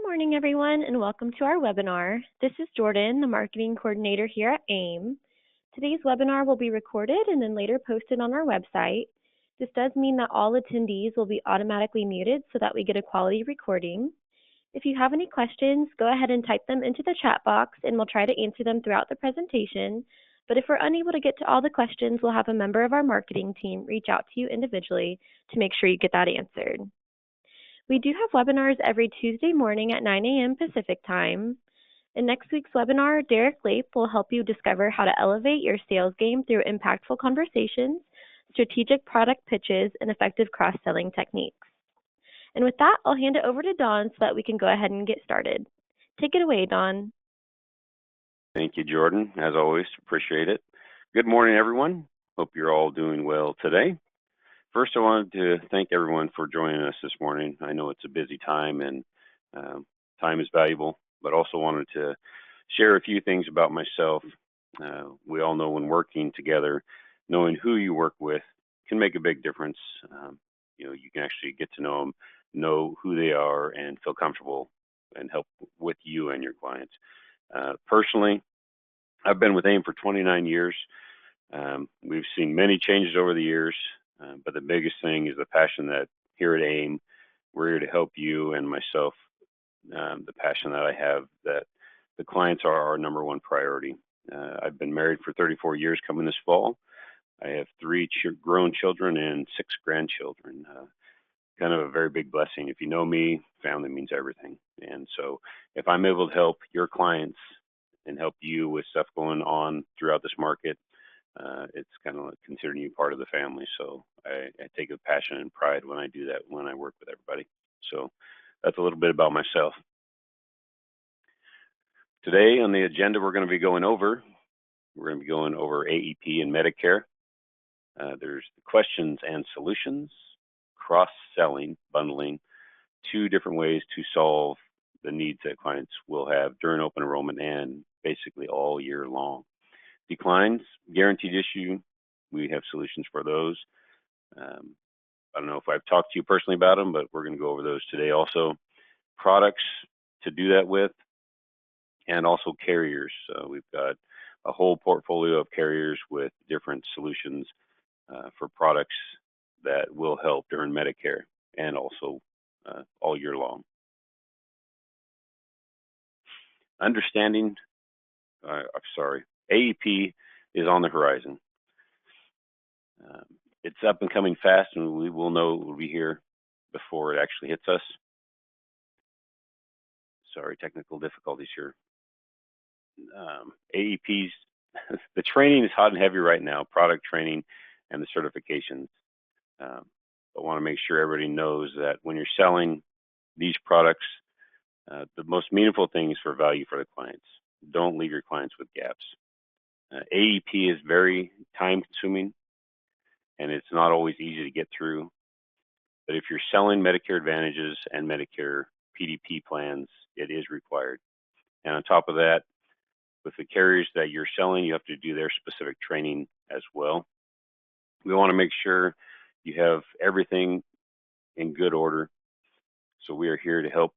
morning, everyone, and welcome to our webinar. This is Jordan, the Marketing Coordinator here at AIM. Today's webinar will be recorded and then later posted on our website. This does mean that all attendees will be automatically muted so that we get a quality recording. If you have any questions, go ahead and type them into the chat box and we'll try to answer them throughout the presentation. But if we're unable to get to all the questions, we'll have a member of our marketing team reach out to you individually to make sure you get that answered. We do have webinars every Tuesday morning at 9 a.m. Pacific time. In next week's webinar, Derek Lape will help you discover how to elevate your sales game through impactful conversations, strategic product pitches, and effective cross-selling techniques. And with that, I'll hand it over to Dawn so that we can go ahead and get started. Take it away, Dawn. Thank you, Jordan. As always, appreciate it. Good morning, everyone. Hope you're all doing well today. First, I wanted to thank everyone for joining us this morning. I know it's a busy time and time is valuable, but also wanted to share a few things about myself. We all know when working together, knowing who you work with can make a big difference. You can actually get to know them, know who they are, and feel comfortable and help with you and your clients. Personally, I've been with AIM for 29 years. We've seen many changes over the years. But the biggest thing is the passion that here at AIM, we're here to help you and myself, the passion that I have that the clients are our number one priority. I've been married for 34 years coming this fall. I have 3 grown children and 6 grandchildren. Kind of a very big blessing. If you know me, family means everything. And so if I'm able to help your clients and help you with stuff going on throughout this market, it's kind of like considering you part of the family. So I take a passion and pride when I do that, when I work with everybody. So that's a little bit about myself. Today on the agenda, we're going to be going over AEP and Medicare. There's questions and solutions, cross-selling, bundling, 2 different ways to solve the needs that clients will have during open enrollment and basically all year long. Declines, guaranteed issue, we have solutions for those. I don't know if I've talked to you personally about them, but we're going to go over those today also. Products to do that with, and also carriers. We've got a whole portfolio of carriers with different solutions for products that will help during Medicare and also all year long. AEP is on the horizon. It's up and coming fast, and we will know it will be here before it actually hits us. Sorry, technical difficulties here. AEP's, the training is hot and heavy right now, product training and the certifications. I want to make sure everybody knows that when you're selling these products, the most meaningful thing is for value for the clients. Don't leave your clients with gaps. AEP is very time consuming and it's not always easy to get through. But if you're selling Medicare Advantages and Medicare PDP plans, it is required. And on top of that, with the carriers that you're selling, you have to do their specific training as well. We want to make sure you have everything in good order. So we are here to help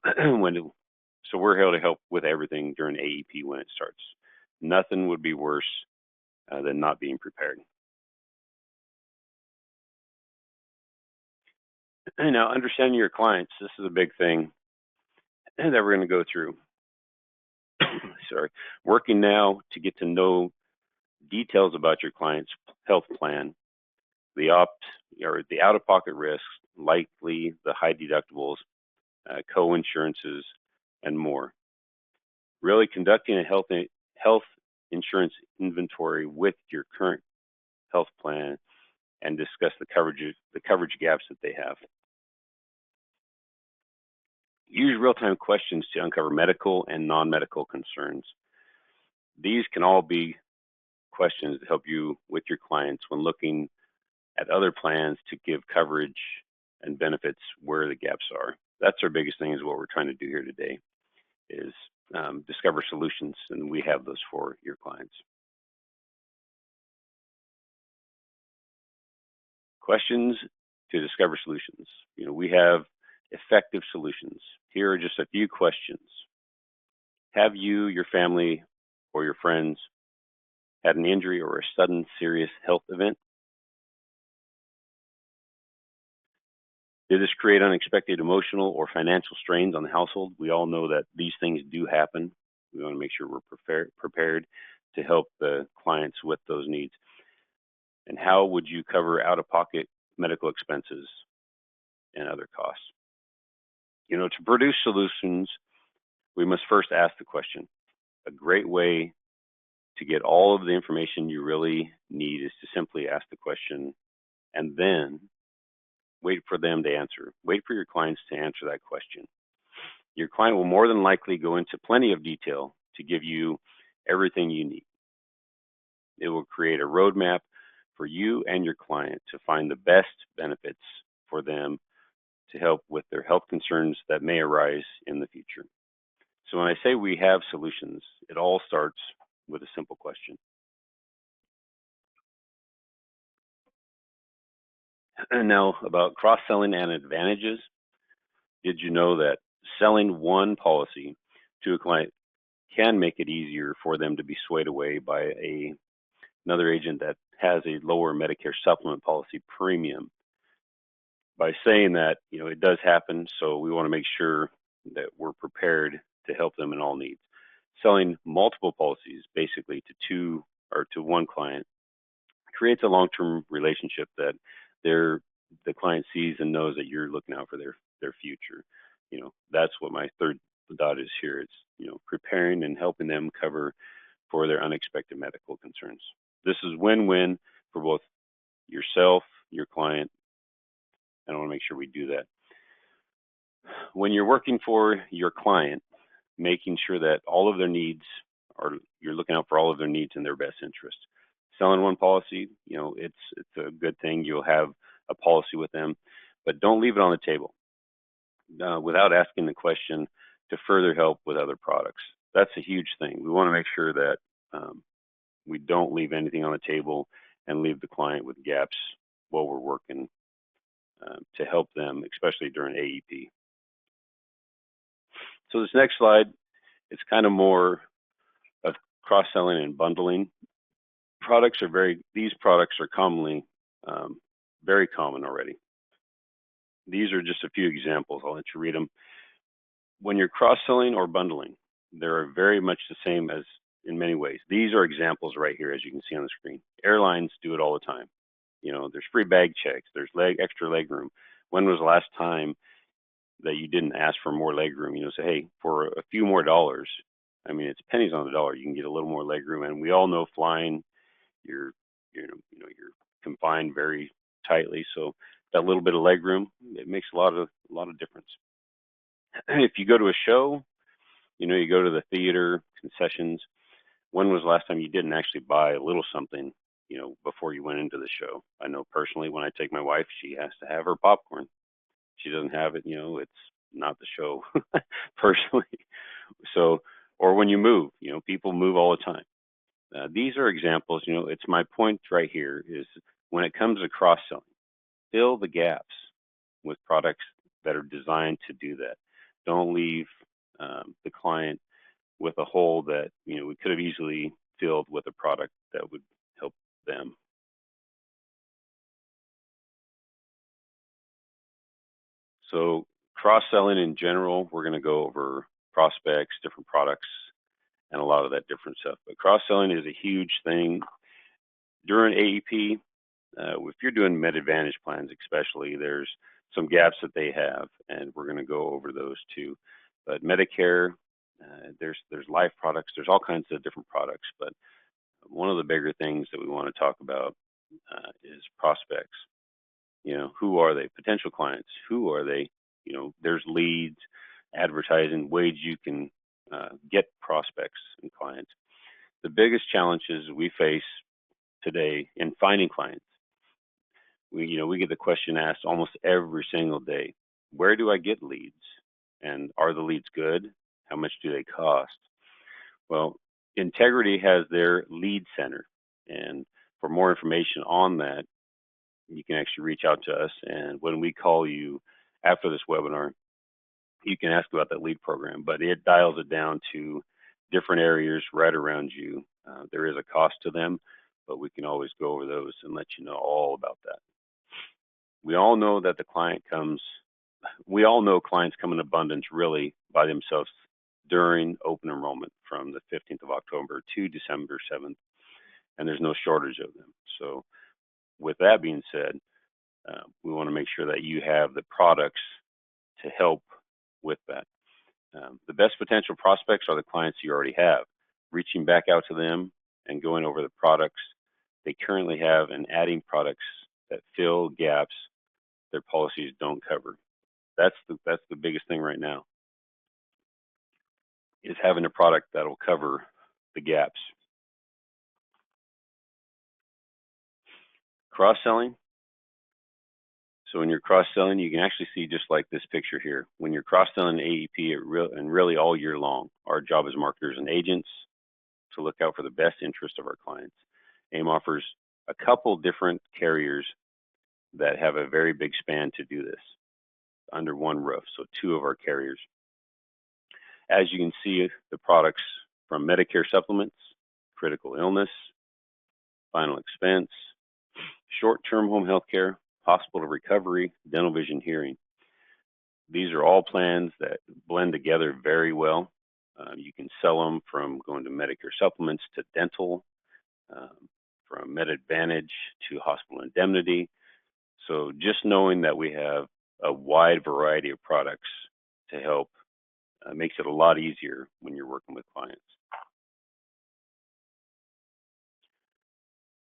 we're here to help with everything during AEP when it starts. Nothing would be worse than not being prepared. And now, understanding your clients, this is a big thing that we're going to go through. Working now to get to know details about your client's health plan, the out-of-pocket risks, likely the high deductibles, co-insurances, and more. Really conducting a health insurance inventory with your current health plan and discuss the coverage gaps that they have. Use real-time questions to uncover medical and non-medical concerns. These can all be questions to help you with your clients when looking at other plans to give coverage and benefits where the gaps are. That's our biggest thing, is what we're trying to do here today, is discover solutions, and we have those for your clients. Questions to discover solutions. We have effective solutions. Here are just a few questions. Have you, your family, or your friends had an injury or a sudden serious health event? Did this create unexpected emotional or financial strains on the household? We all know that these things do happen. We want to make sure we're prepared to help the clients with those needs. And how would you cover out-of-pocket medical expenses and other costs? To produce solutions, we must first ask the question. A great way to get all of the information you really need is to simply ask the question and then wait for them to answer. Wait for your clients to answer that question. Your client will more than likely go into plenty of detail to give you everything you need. It will create a roadmap for you and your client to find the best benefits for them to help with their health concerns that may arise in the future. So when I say we have solutions, it all starts with a simple question. And now about cross-selling and advantages. Did you know that selling one policy to a client can make it easier for them to be swayed away by another agent that has a lower Medicare supplement policy premium? By saying that, it does happen, so we want to make sure that we're prepared to help them in all needs. Selling multiple policies, basically to one client, creates a long-term relationship that the client sees and knows that you're looking out for their future. That's what my third dot is here. It's preparing and helping them cover for their unexpected medical concerns. This is win-win for both yourself, your client, and I want to make sure we do that. When you're working for your client, making sure that all of their needs you're looking out for all of their needs in their best interest. Selling one policy, it's a good thing. You'll have a policy with them, but don't leave it on the table without asking the question to further help with other products. That's a huge thing. We want to make sure that we don't leave anything on the table and leave the client with gaps while we're working to help them, especially during AEP. So this next slide, it's kind of more of cross-selling and bundling. These products are commonly, very common already. These are just a few examples. I'll let you read them. When you're cross-selling or bundling, they're very much the same as in many ways. These are examples right here, as you can see on the screen. Airlines do it all the time. There's free bag checks. There's extra leg room. When was the last time that you didn't ask for more leg room? Say, hey, for a few more dollars, it's pennies on the dollar, you can get a little more leg room. And we all know flying, you're confined very tightly. So that little bit of leg room, it makes a lot of difference. If you go to a show, you go to the theater, concessions. When was the last time you didn't actually buy a little something, before you went into the show? I know personally, when I take my wife, she has to have her popcorn. She doesn't have it, it's not the show personally. So, or when you move, people move all the time. These are examples, it's my point right here is when it comes to cross-selling, fill the gaps with products that are designed to do that. Don't leave the client with a hole that, we could have easily filled with a product that would help them. So cross-selling in general, we're going to go over prospects, different products, and a lot of that different stuff. But cross-selling is a huge thing. During AEP, if you're doing Med Advantage plans especially, there's some gaps that they have, and we're going to go over those too. But Medicare, there's life products, there's all kinds of different products, but one of the bigger things that we want to talk about is prospects. Who are they? Potential clients. Who are they? There's leads, advertising, ways you can get prospects and clients. The biggest challenges we face today in finding clients, we get the question asked almost every single day: where do I get leads? And are the leads good? How much do they cost? Well, Integrity has their lead center, and for more information on that, you can actually reach out to us. And when we call you after this webinar, you can ask about that LEAD program, but it dials it down to different areas right around you. There is a cost to them, but we can always go over those and let you know all about that. We all know that we all know clients come in abundance really by themselves during open enrollment from the 15th of October to December 7th, and there's no shortage of them. So with that being said, we want to make sure that you have the products to help with that. The best potential prospects are the clients you already have. Reaching back out to them and going over the products they currently have and adding products that fill gaps their policies don't cover. That's the biggest thing right now, is having a product that'll cover the gaps. Cross-selling. So when you're cross-selling, you can actually see just like this picture here. When you're cross-selling AEP and really all year long, our job as marketers and agents to look out for the best interest of our clients. AIM offers a couple different carriers that have a very big span to do this under one roof, so 2 of our carriers. As you can see, the products from Medicare supplements, critical illness, final expense, short-term home health care, hospital recovery, dental, vision, hearing. These are all plans that blend together very well. You can sell them from going to Medicare supplements to dental, from Med Advantage to hospital indemnity. So just knowing that we have a wide variety of products to help makes it a lot easier when you're working with clients.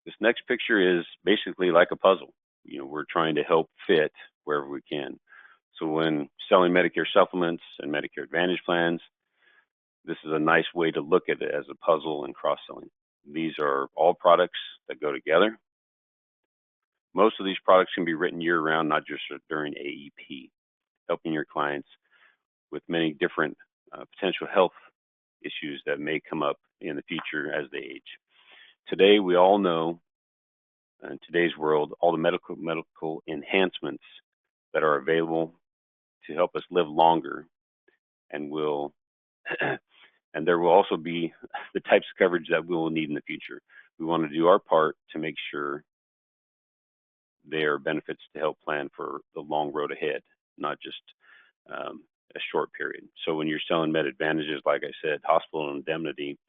This next picture is basically like a puzzle. You know, we're trying to help fit wherever we can. So when selling Medicare supplements and Medicare Advantage plans, this is a nice way to look at it as a puzzle and cross-selling. These are all products that go together. Most of these products can be written year-round, not just during AEP, helping your clients with many different potential health issues that may come up in the future as they age. Today, we all know, in today's world, all the medical enhancements that are available to help us live longer, and and there will also be the types of coverage that we will need in the future. We want to do our part to make sure there are benefits to help plan for the long road ahead, not just a short period. So when you're selling Med Advantages, like I said, hospital indemnity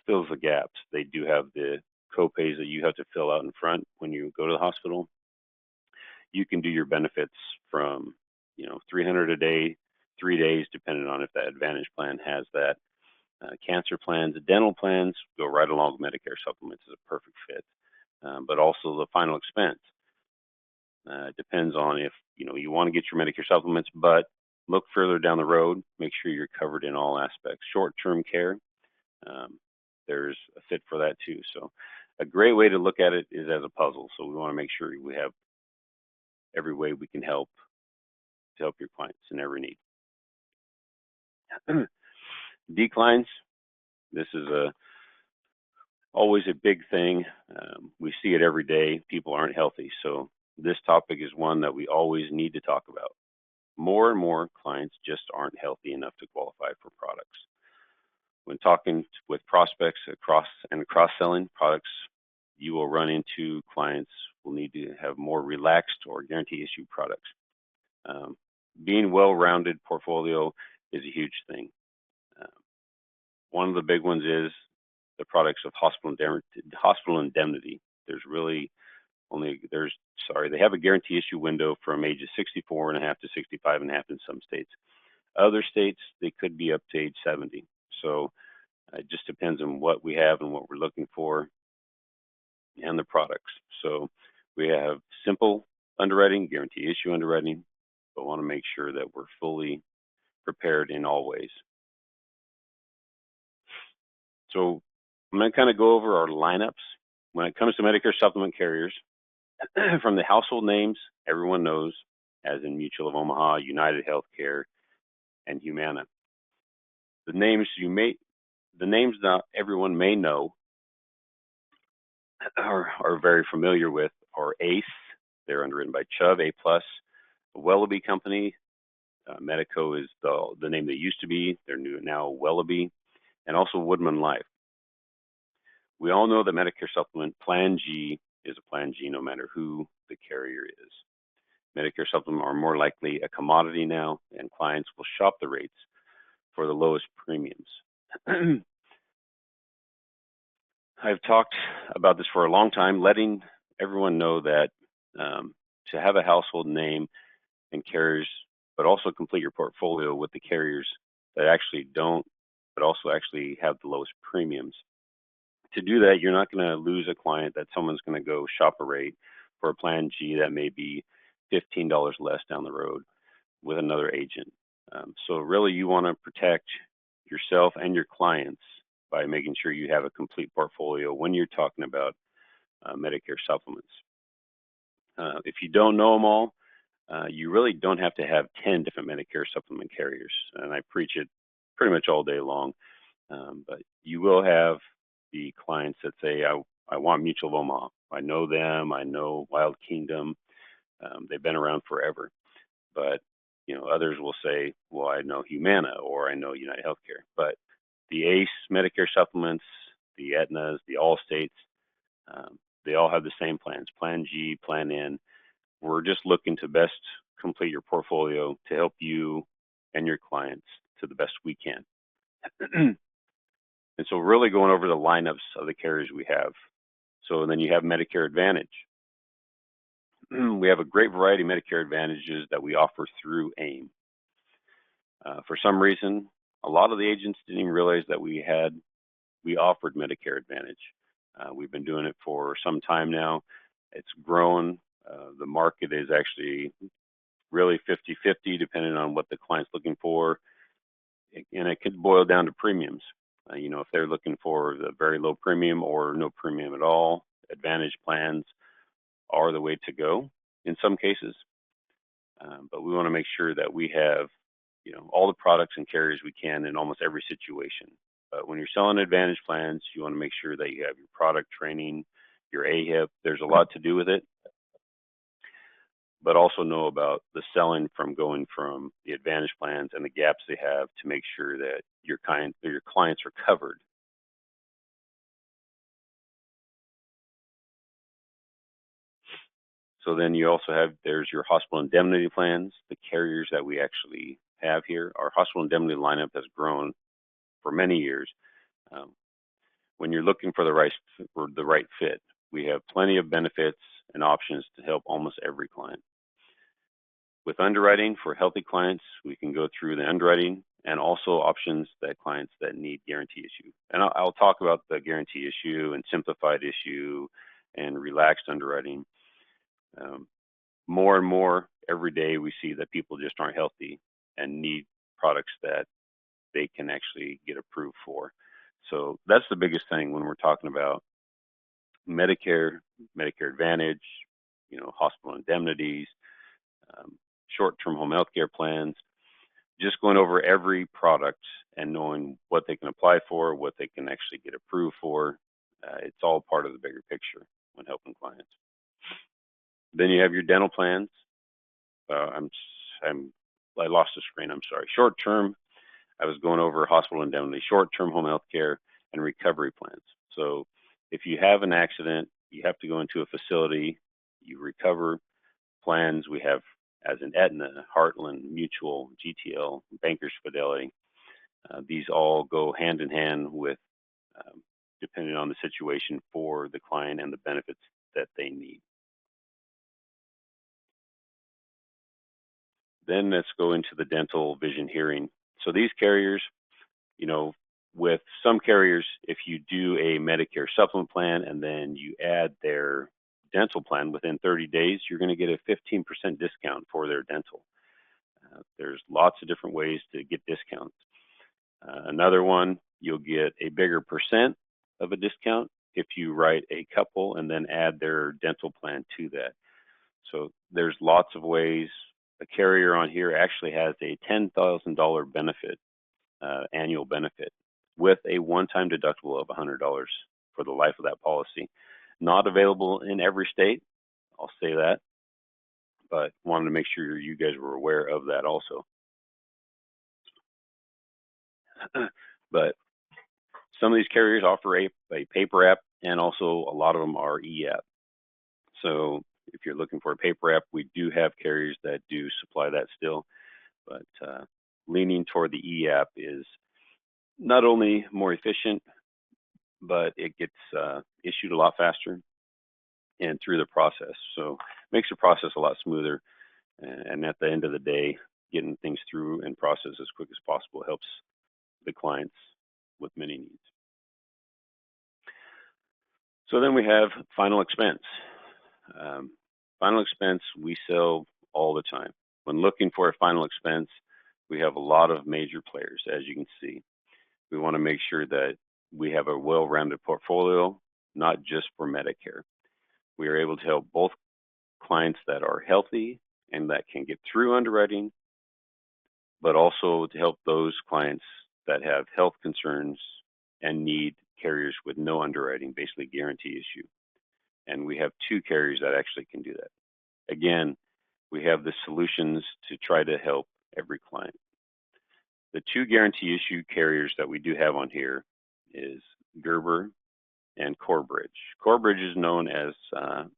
fills the gaps. They do have the copays that you have to fill out in front when you go to the hospital. You can do your benefits from, $300 a day, 3 days, depending on if that Advantage plan has that. Cancer plans, dental plans go right along with Medicare supplements is a perfect fit, but also the final expense. Depends on if you want to get your Medicare supplements, but look further down the road, make sure you're covered in all aspects. Short-term care, there's a fit for that too. So a great way to look at it is as a puzzle. So we want to make sure we have every way we can help to help your clients in every need. Declines, this is always a big thing. We see it every day. People aren't healthy. So this topic is one that we always need to talk about. More and more clients just aren't healthy enough to qualify for products. When talking with prospects cross-selling products, you will run into clients will need to have more relaxed or guarantee issue products. Being well-rounded portfolio is a huge thing. One of the big ones is the products of hospital indemnity. They have a guarantee issue window from ages 64 and a half to 65 and a half in some states. Other states, they could be up to age 70. So it just depends on what we have and what we're looking for and the products. So we have simple underwriting, guarantee issue underwriting, but want to make sure that we're fully prepared in all ways. So I'm going to kind of go over our lineups. When it comes to Medicare supplement carriers, from the household names everyone knows, as in Mutual of Omaha, United Healthcare, and Humana. The names that everyone may know are very familiar with are ACE. They're underwritten by Chubb, A+, the Wellaby Company, Medico is the name they used to be. They're now Wellaby, and also Woodman Life. We all know that Medicare Supplement Plan G is a Plan G no matter who the carrier is. Medicare Supplement are more likely a commodity now, and clients will shop the rates for the lowest premiums. I've talked about this for a long time, letting everyone know that to have a household name and carriers, but also complete your portfolio with the carriers that actually don't, but also actually have the lowest premiums. To do that, you're not going to lose a client that someone's going to go shop a rate for a Plan G that may be $15 less down the road with another agent. So really you want to protect yourself and your clients by making sure you have a complete portfolio when you're talking about Medicare supplements. If you don't know them all, you really don't have to have 10 different Medicare supplement carriers, and I preach it pretty much all day long. But you will have the clients that say, I want Mutual of Omaha. I know them. I know Wild Kingdom. They've been around forever. But others will say, well, I know Humana or I know United Healthcare. But the ACE Medicare supplements, the Aetnas, the Allstates, they all have the same plans, Plan G, Plan N. We're just looking to best complete your portfolio to help you and your clients to the best we can. And so really going over the lineups of the carriers we have. So then you have Medicare Advantage. We have a great variety of Medicare Advantages that we offer through AIM. For some reason, a lot of the agents didn't even realize that we offered Medicare Advantage. We've been doing it for some time now. It's grown. The market is actually really 50-50 depending on what the client's looking for. And it could boil down to premiums. If they're looking for the very low premium or no premium at all, Advantage plans are the way to go in some cases. But we want to make sure that we have, all the products and carriers we can in almost every situation. But when you're selling Advantage plans, you want to make sure that you have your product training, your AHIP. There's a lot to do with it. But also know about the selling from going from the Advantage plans and the gaps they have to make sure that your clients are covered. So then you also have, there's your hospital indemnity plans, the carriers that we actually have here. Our hospital indemnity lineup has grown for many years. When you're looking for the right fit, we have plenty of benefits and options to help almost every client. With underwriting for healthy clients, we can go through the underwriting and also options that clients that need guarantee issue. And I'll talk about the guarantee issue and simplified issue and relaxed underwriting. More and more every day we see that people just aren't healthy and need products that they can actually get approved for. So that's the biggest thing when we're talking about Medicare Advantage, hospital indemnities, short-term home health care plans, just going over every product and knowing what they can apply for, what they can actually get approved for. It's all part of the bigger picture when helping clients. Then you have your dental plans. I lost the screen, I'm sorry. Short-term, I was going over hospital indemnity, short-term home health care, and recovery plans. So if you have an accident, you have to go into a facility, you recover plans. We have, as in Aetna, Heartland, Mutual, GTL, Bankers Fidelity. These all go hand in hand with, depending on the situation for the client and the benefits that they need. Then let's go into the dental, vision, hearing. So these carriers, with some carriers, if you do a Medicare supplement plan and then you add their dental plan within 30 days, you're going to get a 15% discount for their dental. There's lots of different ways to get discounts. Another one, you'll get a bigger percent of a discount if you write a couple and then add their dental plan to that. So there's lots of ways. A carrier on here actually has a $10,000 benefit, annual benefit, with a one-time deductible of $100 for the life of that policy. Not available in every state, I'll say that, but wanted to make sure you guys were aware of that also. But some of these carriers offer a paper app, and also a lot of them are e-app. So if you're looking for a paper app, we do have carriers that do supply that still, but leaning toward the e-app is not only more efficient, but it gets issued a lot faster and through the process. So it makes the process a lot smoother. And at the end of the day, getting things through and processed as quick as possible helps the clients with many needs. So then we have final expense. Final expense we sell all the time. When looking for a final expense, we have a lot of major players, as you can see. We want to make sure that we have a well-rounded portfolio, not just for Medicare. We are able to help both clients that are healthy and that can get through underwriting, but also to help those clients that have health concerns and need carriers with no underwriting, basically guarantee issue. And we have 2 carriers that actually can do that. Again, we have the solutions to try to help every client. The 2 guarantee issue carriers that we do have on here is Gerber and Corebridge. Corebridge is known as,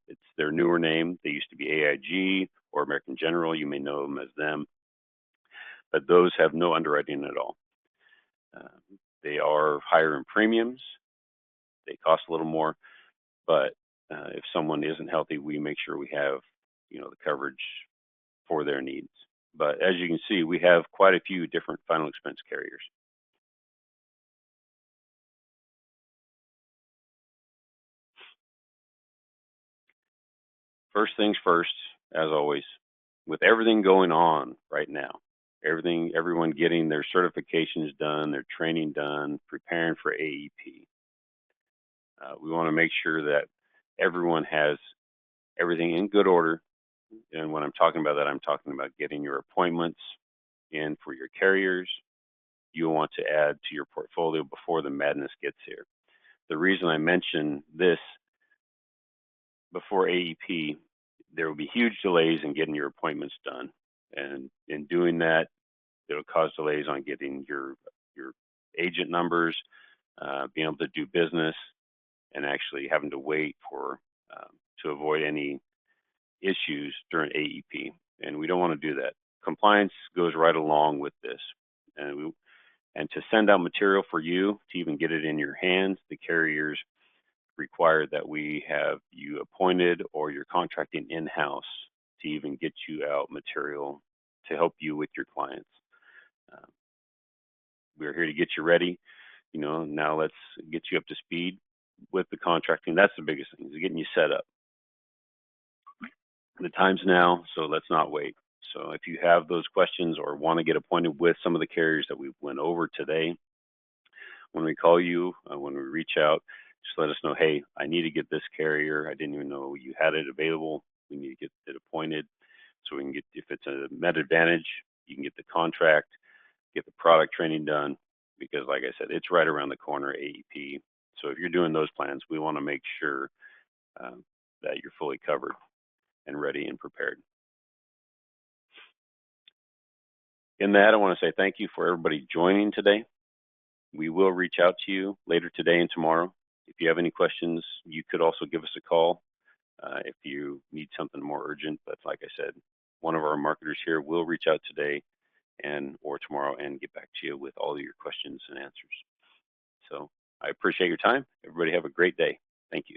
it's their newer name. They used to be AIG or American General. You may know them as them. But those have no underwriting at all. They are higher in premiums. They cost a little more. But if someone isn't healthy, we make sure we have, the coverage for their needs. But as you can see, we have quite a few different final expense carriers. First things first, as always, with everything going on right now, everyone getting their certifications done, their training done, preparing for AEP. We want to make sure that everyone has everything in good order. And when I'm talking about that, I'm talking about getting your appointments in for your carriers. You'll want to add to your portfolio before the madness gets here. The reason I mention this before AEP, there will be huge delays in getting your appointments done. And in doing that, it'll cause delays on getting your agent numbers, being able to do business, and actually having to wait for to avoid any issues during AEP. And we don't want to do that. Compliance goes right along with this. And to send out material for you to even get it in your hands, the carriers require that we have you appointed or you're contracting in-house to even get you out material to help you with your clients. We're here to get you ready. Now let's get you up to speed with the contracting. That's the biggest thing, is getting you set up. The time's now, so let's not wait. So if you have those questions or want to get appointed with some of the carriers that we went over today, when we call you, when we reach out, just let us know, hey, I need to get this carrier. I didn't even know you had it available. We need to get it appointed so we can get, if it's a Med Advantage, you can get the contract, get the product training done, because like I said, it's right around the corner, AEP. So if you're doing those plans, we want to make sure that you're fully covered and ready and prepared. In that, I want to say thank you for everybody joining today. We will reach out to you later today and tomorrow. If you have any questions, you could also give us a call if you need something more urgent. But like I said, one of our marketers here will reach out today or tomorrow and get back to you with all of your questions and answers. So I appreciate your time. Everybody have a great day. Thank you.